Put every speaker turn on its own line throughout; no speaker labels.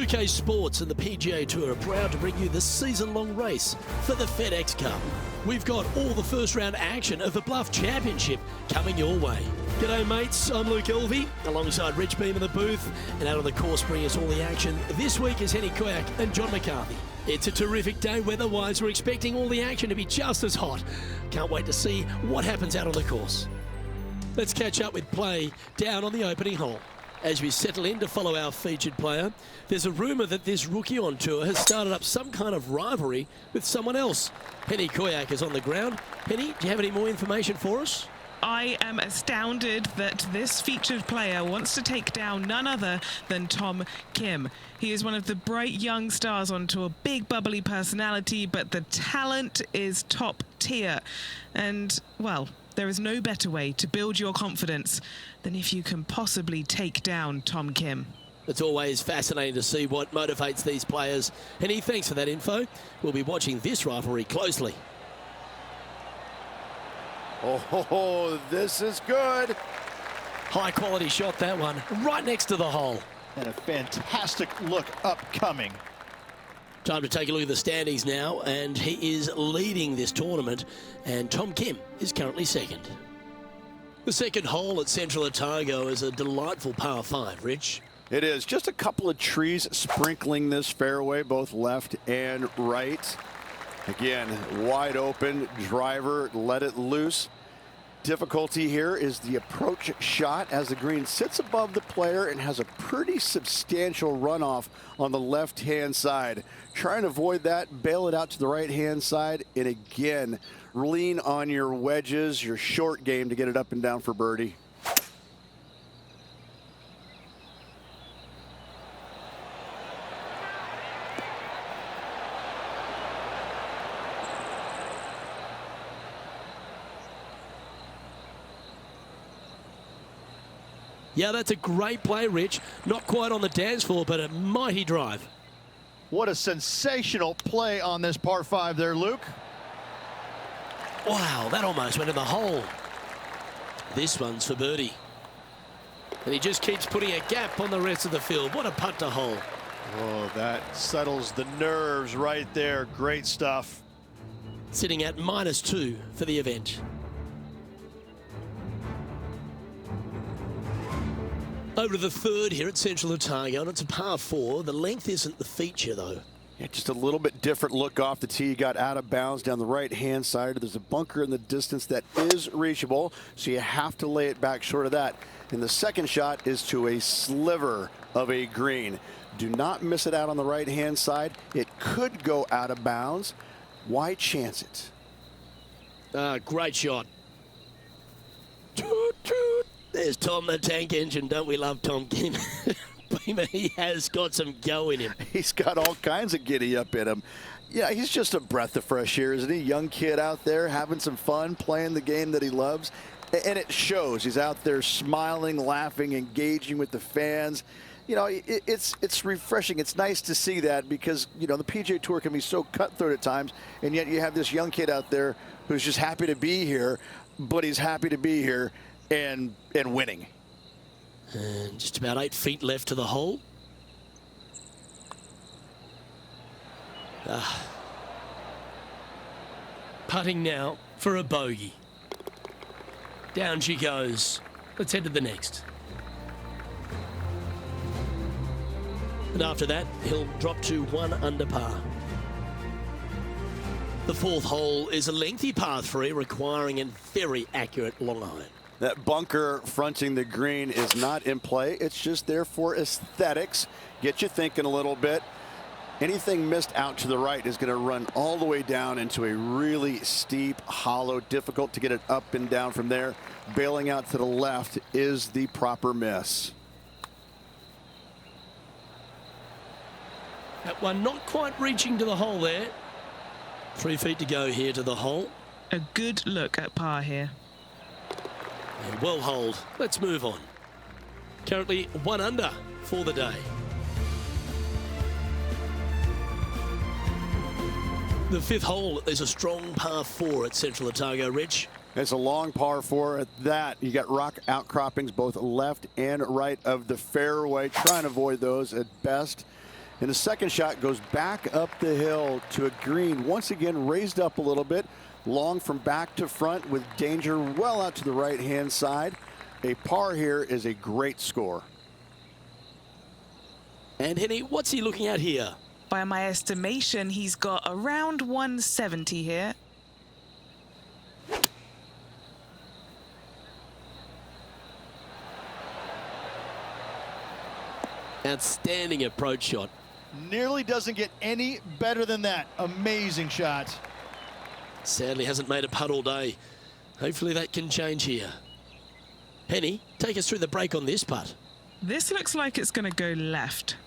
2K Sports and the PGA Tour are proud to bring you the season-long race for the FedEx Cup. We've got all the first-round action of the Bluff Championship coming your way. G'day mates, I'm Luke Elvey, alongside Rich Beam in the booth, and out on the course bringing us all the action this week is Henny Koyak and John McCarthy. It's a terrific day weather-wise. We're expecting all the action to be just as hot. Can't wait to see what happens out on the course. Let's catch up with play down on the opening hole. As we settle in to follow our featured player, there's a rumour that this rookie on tour has started up some kind of rivalry with someone else. Henny Koyak is on the ground. Henny, do you have any more information for us?
I am astounded that this featured player wants to take down none other than Tom Kim. He is one of the bright young stars on tour, big bubbly personality, but the talent is top tier. And, well, there is no better way to build your confidence than if you can possibly take down Tom Kim.
It's always fascinating to see what motivates these players. Henny, thanks for that info. We'll be watching this rivalry closely.
Oh, this is good.
High quality shot, that one, right next to the hole.
And a fantastic look upcoming.
Time to take a look at the standings now, and he is leading this tournament, and Tom Kim is currently second. The second hole at Central Otago is a delightful par 5, Rich.
It is just a couple of trees sprinkling this fairway, both left and right. Again, wide open driver, let it loose. Difficulty here is the approach shot as the green sits above the player and has a pretty substantial runoff on the left-hand side. Trying to avoid that, bail it out to the right-hand side, and again, lean on your wedges, your short game to get it up and down for birdie.
Yeah, that's a great play, Rich. Not quite on the dance floor, but a mighty drive.
What a sensational play on this par 5 there, Luke.
Wow, that almost went in the hole. This one's for birdie. And he just keeps putting a gap on the rest of the field. What a putt to hole.
Oh, that settles the nerves right there. Great stuff.
Sitting at -2 for the event. Over to the third here at Central Otago, and it's a par 4. The length isn't the feature, though.
Yeah, just a little bit different look off the tee. Got out of bounds down the right-hand side. There's a bunker in the distance that is reachable, so you have to lay it back short of that. And the second shot is to a sliver of a green. Do not miss it out on the right-hand side. It could go out of bounds. Why chance it?
Great shot. Toot, toot. There's Tom the Tank Engine. Don't we love Tom Kim? He has got some go in him.
He's got all kinds of giddy up in him. Yeah, he's just a breath of fresh air, isn't he? Young kid out there having some fun, playing the game that he loves. And it shows. He's out there smiling, laughing, engaging with the fans. You know, it's refreshing. It's nice to see that because, you know, the PGA Tour can be so cutthroat at times, and yet you have this young kid out there who's just happy to be here, but he's happy to be here and winning.
And just about 8 feet left to the hole. Putting now for a bogey. Down she goes. Let's head to the next. And after that, he'll drop to 1 under par. The fourth hole is a lengthy par 3 requiring a very accurate long iron.
That bunker fronting the green is not in play. It's just there for aesthetics. Get you thinking a little bit. Anything missed out to the right is going to run all the way down into a really steep hollow. Difficult to get it up and down from there. Bailing out to the left is the proper miss.
That one not quite reaching to the hole there. 3 feet to go here to the hole.
A good look at par here.
And well holed. Let's move on. Currently 1 under for the day. The fifth hole is a strong par 4 at Central Otago, Rich.
It's a long par 4 at that. You got rock outcroppings both left and right of the fairway. Trying to avoid those at best. And the second shot goes back up the hill to a green, once again raised up a little bit, long from back to front with danger well out to the right-hand side. A par here is a great score.
And Henny, what's he looking at here?
By my estimation, he's got around 170 here.
Outstanding approach shot.
Nearly doesn't get any better than that. Amazing shot.
Sadly hasn't made a putt all day. Hopefully that can change here. Penny, take us through the break on this putt.
This looks like it's going to go left.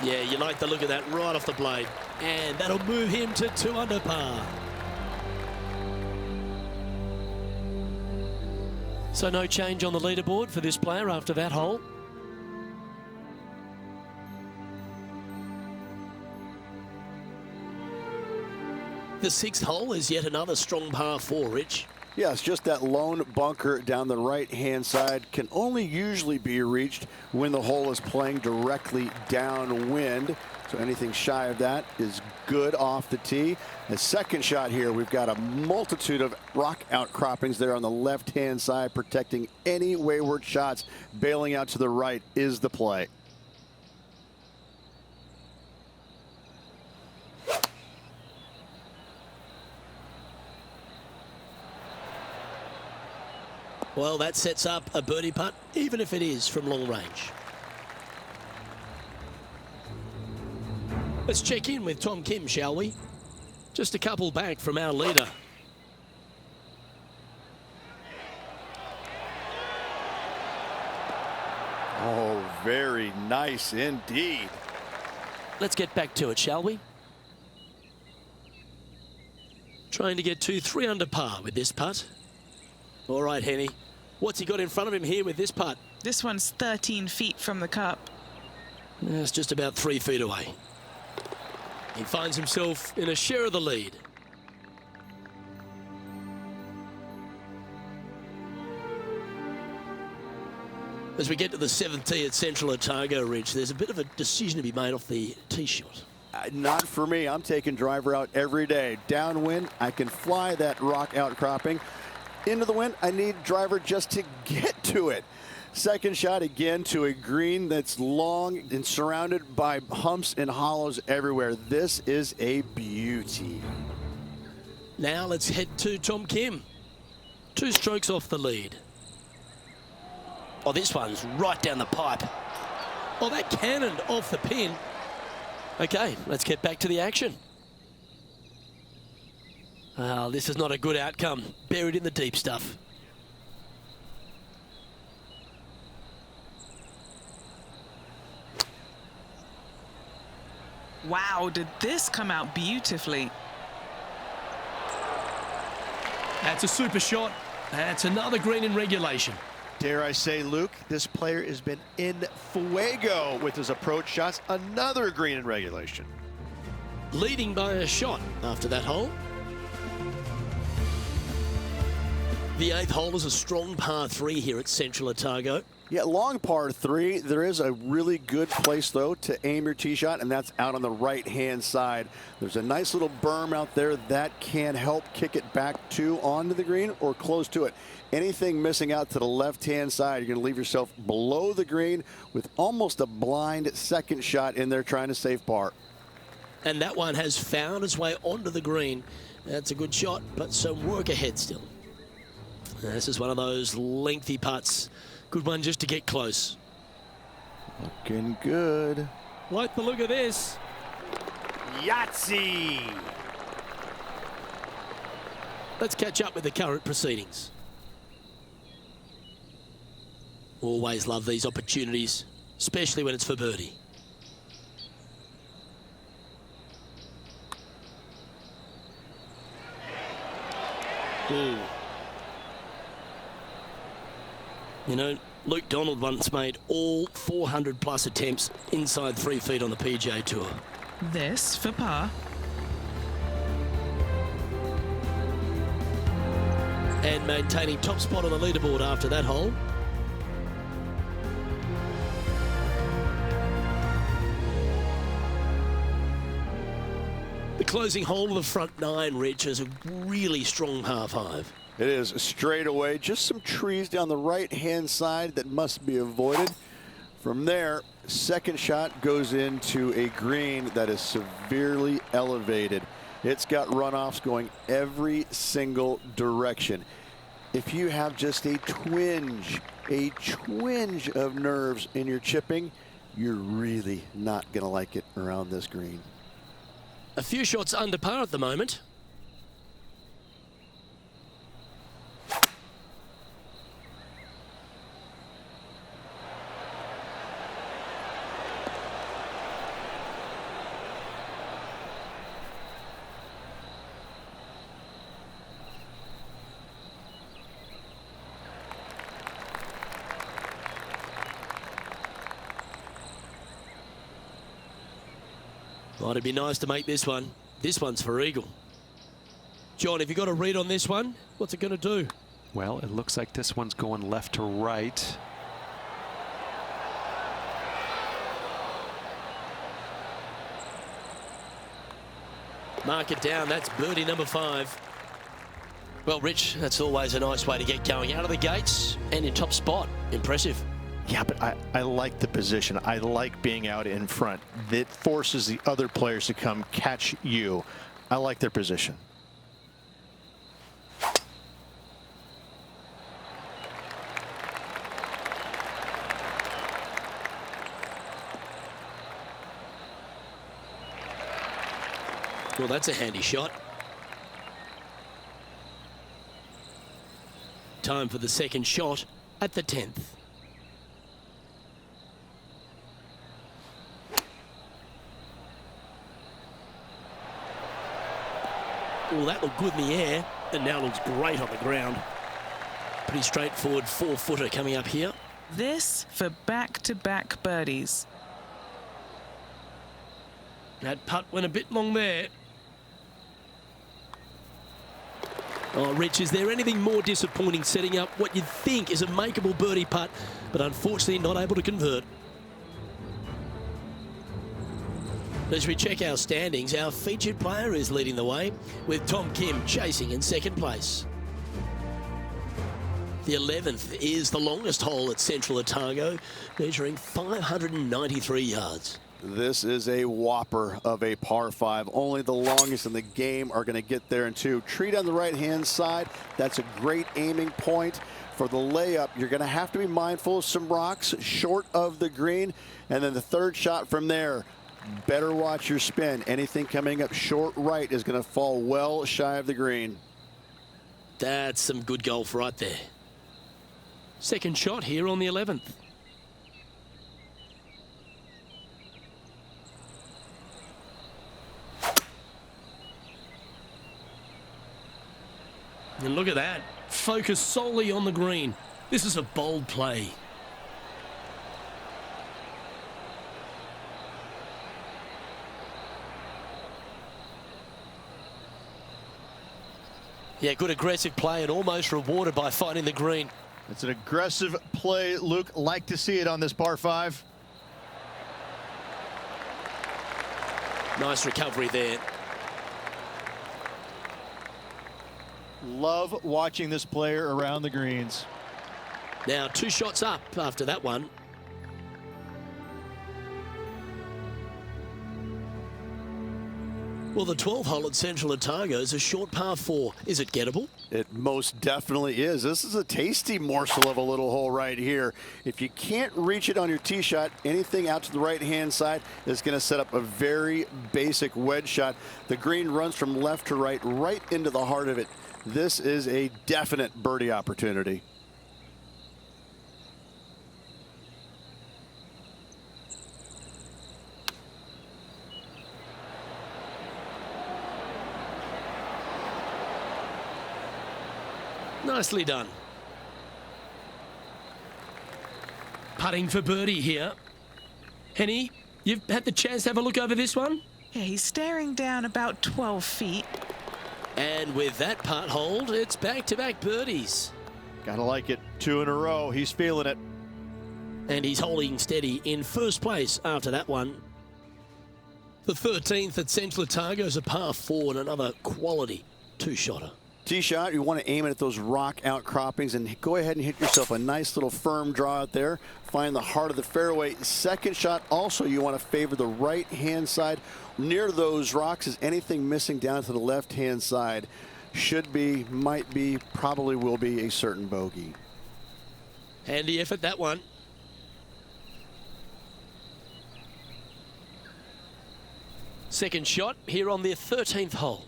Yeah, you like the look of that right off the blade. And that'll move him to 2 under par. So no change on the leaderboard for this player after that hole. The 6th hole is yet another strong par 4, Rich.
Yes, just that lone bunker down the right-hand side can only usually be reached when the hole is playing directly downwind. So anything shy of that is good off the tee. The second shot here, we've got a multitude of rock outcroppings there on the left-hand side, protecting any wayward shots. Bailing out to the right is the play.
Well, that sets up a birdie putt, even if it is from long range. Let's check in with Tom Kim, shall we? Just a couple back from our leader.
Oh, very nice indeed.
Let's get back to it, shall we? Trying to get to 3 under par with this putt. All right, Henny. What's he got in front of him here with this putt?
This one's 13 feet from the cup.
It's just about 3 feet away. He finds himself in a share of the lead. As we get to the 7th tee at Central Otago, Ridge, there's a bit of a decision to be made off the tee shot.
Not for me. I'm taking driver out every day. Downwind, I can fly that rock outcropping. Into the wind, I need driver just to get to it. Second shot again to a green that's long and surrounded by humps and hollows everywhere. This is a beauty.
Now let's head to Tom Kim. 2 strokes off the lead. Oh, this one's right down the pipe. Oh, that cannoned off the pin. Okay, let's get back to the action. This is not a good outcome. Buried in the deep stuff.
Wow, did this come out beautifully?
That's a super shot. That's another green in regulation.
Dare I say, Luke, this player has been in fuego with his approach shots. Another green in regulation.
Leading by a shot after that hole. The 8th hole is a strong par 3 here at Central Otago.
Yeah, long par 3. There is a really good place, though, to aim your tee shot, and that's out on the right-hand side. There's a nice little berm out there that can help kick it back to onto the green or close to it. Anything missing out to the left-hand side, you're going to leave yourself below the green with almost a blind second shot in there trying to save par.
And that one has found its way onto the green. That's a good shot, but some work ahead still. This is one of those lengthy putts. Good one just to get close.
Looking good.
Like the look of this.
Yahtzee!
Let's catch up with the current proceedings. Always love these opportunities, especially when it's for birdie. You know, Luke Donald once made all 400-plus attempts inside 3 feet on the PGA Tour.
This for par.
And maintaining top spot on the leaderboard after that hole. closing hole of the front nine, Rich, is a really strong par 5.
It is straight away, just some trees down the right-hand side that must be avoided. From there, second shot goes into a green that is severely elevated. It's got runoffs going every single direction. If you have just a twinge of nerves in your chipping, you're really not going to like it around this green.
A few shots under par at the moment. Well, it'd be nice to make this one. This one's for eagle. John, have you got a read on this one? What's it going to do?
Well, it looks like this one's going left to right.
Mark it down. That's birdie number 5. Well, Rich, that's always a nice way to get going out of the gates and in top spot. Impressive.
Yeah, but I like the position. I like being out in front. That forces the other players to come catch you. I like their position.
Well, that's a handy shot. Time for the second shot at the 10th. Well, that looked good in the air, and now looks great on the ground. Pretty straightforward 4-footer coming up here.
This for back-to-back birdies.
That putt went a bit long there. Oh, Rich, is there anything more disappointing setting up what you'd think is a makeable birdie putt, but unfortunately not able to convert? As we check our standings, our featured player is leading the way, with Tom Kim chasing in second place. The 11th is the longest hole at Central Otago, measuring 593 yards.
This is a whopper of a par 5. Only the longest in the game are going to get there in 2. Tree on the right-hand side. That's a great aiming point. For the layup, you're going to have to be mindful of some rocks short of the green. And then the third shot from there, better watch your spin. Anything coming up short right is going to fall well shy of the green.
That's some good golf right there. Second shot here on the 11th. And look at that. Focus solely on the green. This is a bold play. Yeah, good aggressive play and almost rewarded by finding the green.
It's an aggressive play, Luke. Like to see it on this par 5.
Nice recovery there.
Love watching this player around the greens.
Now 2 shots up after that one. Well, the 12th hole at Central Otago is a short par 4. Is it gettable?
It most definitely is. This is a tasty morsel of a little hole right here. If you can't reach it on your tee shot, anything out to the right-hand side is going to set up a very basic wedge shot. The green runs from left to right, right into the heart of it. This is a definite birdie opportunity.
Nicely done. Putting for birdie here. Henny, you've had the chance to have a look over this one?
Yeah, he's staring down about 12 feet.
And with that putt hold, it's back-to-back birdies.
Gotta like it. 2 in a row. He's feeling it.
And he's holding steady in first place after that one. The 13th at Central Otago is a par 4 and another quality two-shotter.
Tee shot, you want to aim it at those rock outcroppings and go ahead and hit yourself a nice little firm draw out there. Find the heart of the fairway. Second shot, also you want to favor the right-hand side. Near those rocks is anything missing down to the left-hand side. Should be, might be, probably will be a certain bogey.
Handy effort, that one. Second shot here on their 13th hole.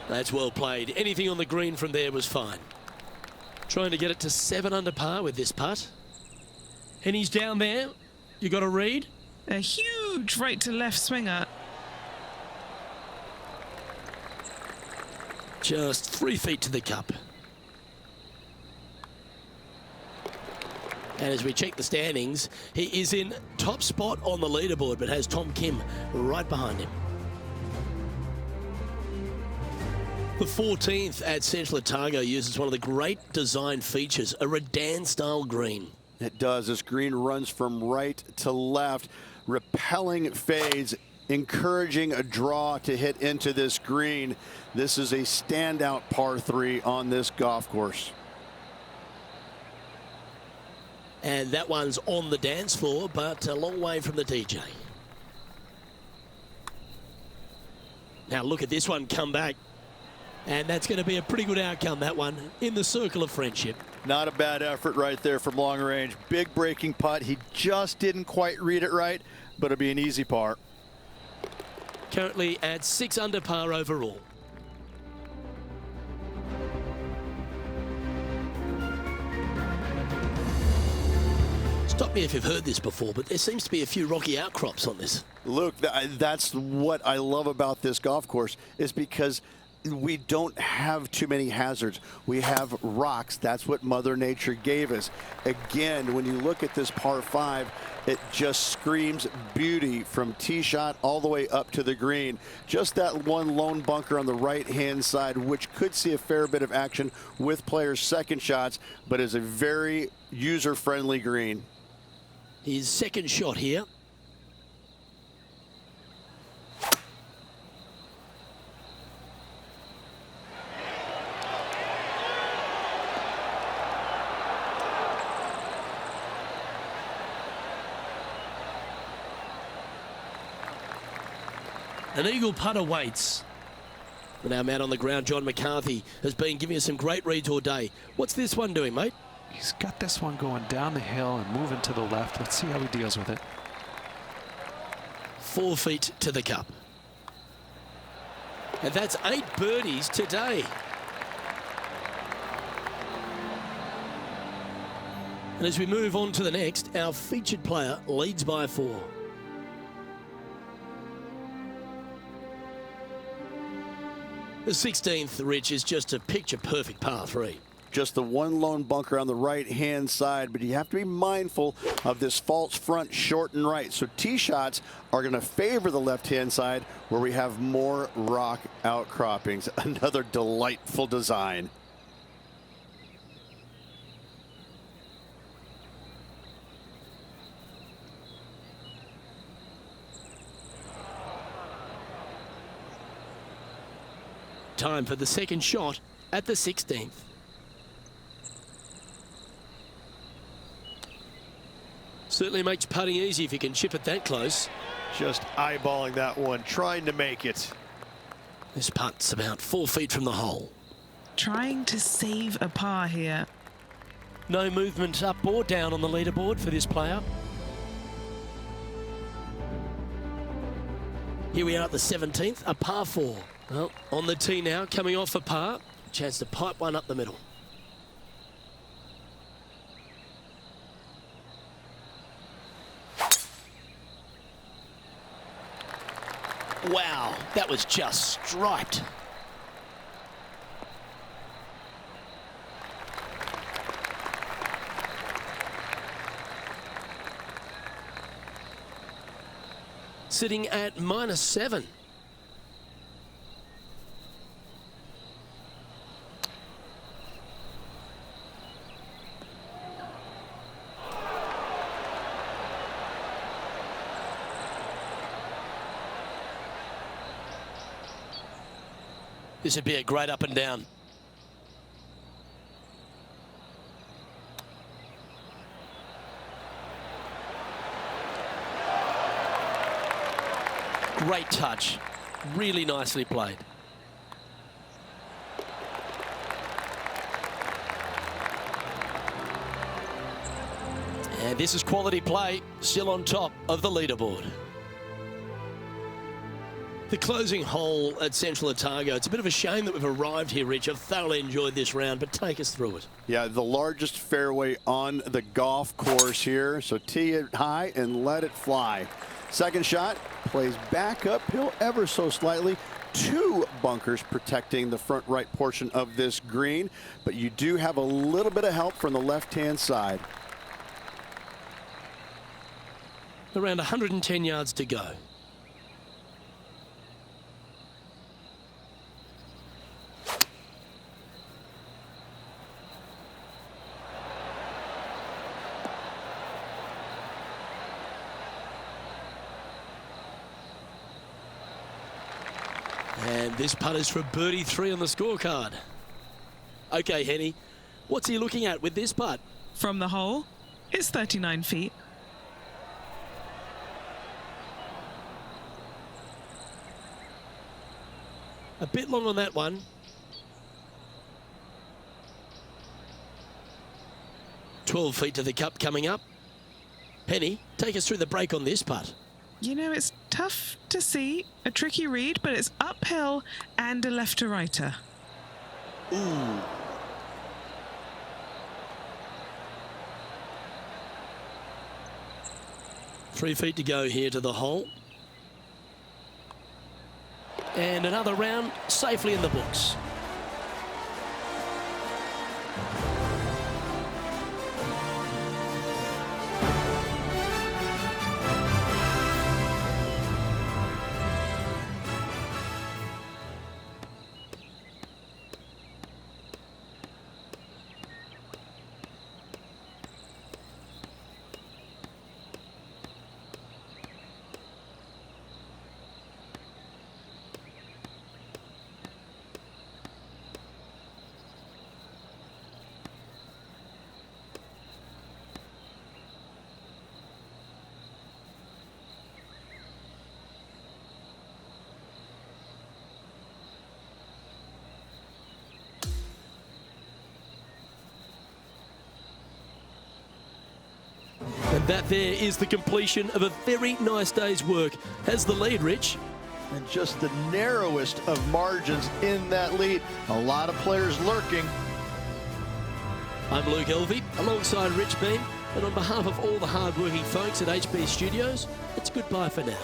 That's well played. Anything on the green from there was fine. Trying to get it to 7 under par with this putt. And he's down there. You got a read?
A huge right to left swinger.
Just 3 feet to the cup. And as we check the standings, he is in top spot on the leaderboard, but has Tom Kim right behind him. The 14th at Central Otago uses one of the great design features, a Redan-style green.
It does. This green runs from right to left, repelling fades, encouraging a draw to hit into this green. This is a standout par 3 on this golf course.
And that one's on the dance floor, but a long way from the DJ. Now look at this one come back. And that's going to be a pretty good outcome, that one, in the circle of friendship.
Not a bad effort right there from long range. Big breaking putt. He just didn't quite read it right, but it'll be an easy par.
Currently at 6 under par overall. Stop me if you've heard this before, but there seems to be a few rocky outcrops on this.
Look, that's what I love about this golf course, is because we don't have too many hazards. We have rocks. That's what Mother Nature gave us. Again, when you look at this par 5, it just screams beauty from tee shot all the way up to the green. Just that one lone bunker on the right-hand side, which could see a fair bit of action with players' second shots, but is a very user-friendly green.
His second shot here. An eagle putt awaits. And our man on the ground, John McCarthy, has been giving us some great reads all day. What's this one doing, mate?
He's got this one going down the hill and moving to the left. Let's see how he deals with it.
4 feet to the cup. And that's 8 birdies today. And as we move on to the next, our featured player leads by 4. The 16th, Rich, is just a picture-perfect par 3.
Just the one lone bunker on the right-hand side, but you have to be mindful of this false front short and right. So tee shots are going to favor the left-hand side where we have more rock outcroppings. Another delightful design.
Time for the second shot at the 16th. Certainly makes putting easy if you can chip it that close.
Just eyeballing that one, trying to make it.
This putt's about 4 feet from the hole.
Trying to save a par here.
No movement up or down on the leaderboard for this player. Here we are at the 17th, a par 4. Well, on the tee now, coming off a par. Chance to pipe one up the middle. Wow, that was just striped. Sitting at -7. This would be a great up and down. Great touch. Really nicely played. And this is quality play, still on top of the leaderboard. The closing hole at Central Otago. It's a bit of a shame that we've arrived here, Rich. I've thoroughly enjoyed this round, but take us through it.
Yeah, the largest fairway on the golf course here. So tee it high and let it fly. Second shot plays back uphill ever so slightly. 2 bunkers protecting the front right portion of this green, but you do have a little bit of help from the left-hand side.
Around 110 yards to go. And this putt is for birdie 3 on the scorecard. Okay, Henny, what's he looking at with this putt?
From the hole, it's 39 feet.
A bit long on that one. "12 feet to the cup coming up. Penny, take us through the break on this putt.
You know, it's tough to see, a tricky read, but it's uphill and a left-to-righter.
Ooh. Three feet to go here to the hole. And another round safely in the books. And that there is the completion of a very nice day's work. Has the lead, Rich.
And just the narrowest of margins in that lead. A lot of players lurking.
I'm Luke Elvey, alongside Rich Beam, and on behalf of all the hard-working folks at HB Studios, it's goodbye for now.